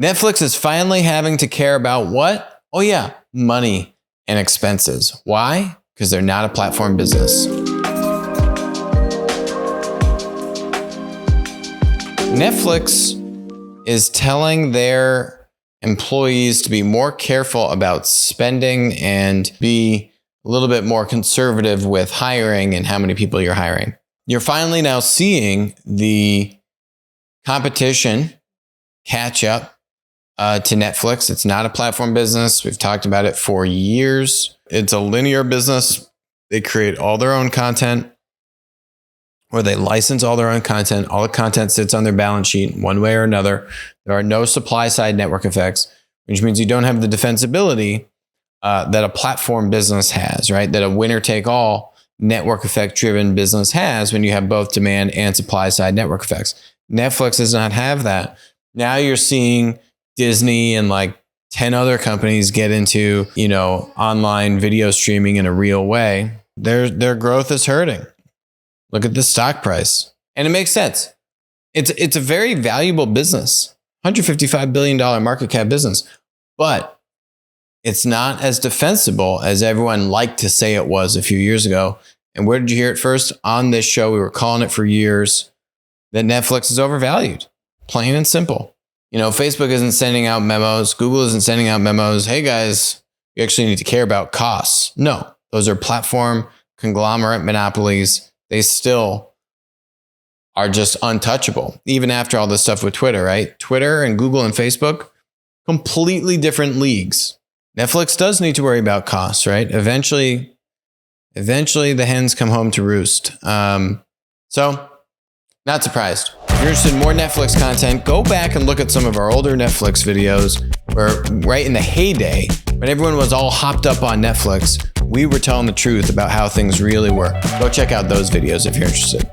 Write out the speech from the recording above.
Netflix is finally having to care about what? Oh yeah, money and expenses. Why? Because they're not a platform business. Netflix is telling their employees to be more careful about spending and be a little bit more conservative with hiring and how many people you're hiring. You're finally now seeing the competition catch up to Netflix. It's not a platform business. We've talked about it for years. It's a linear business. They create all their own content, or they license all their own content. All the content sits on their balance sheet one way or another. There are no supply side network effects, which means you don't have the defensibility that a platform business has, right? That a winner take all network effect driven business has when you have both demand and supply side network effects. Netflix does not have that. Now you're seeing Disney and like 10 other companies get into, online video streaming in a real way. Their growth is hurting. Look at the stock price. And it makes sense. It's a very valuable business, $155 billion market cap business, but it's not as defensible as everyone liked to say it was a few years ago. And where did you hear it first? On this show, we were calling it for years that Netflix is overvalued, plain and simple. Facebook isn't sending out memos. Google isn't sending out memos. Hey guys, you actually need to care about costs. No, those are platform conglomerate monopolies. They still are just untouchable, even after all this stuff with Twitter, right? Twitter and Google and Facebook, completely different leagues. Netflix does need to worry about costs, right? Eventually the hens come home to roost. So not surprised. If you're interested in more Netflix content, go back and look at some of our older Netflix videos where right in the heyday, when everyone was all hopped up on Netflix, we were telling the truth about how things really were. Go check out those videos if you're interested.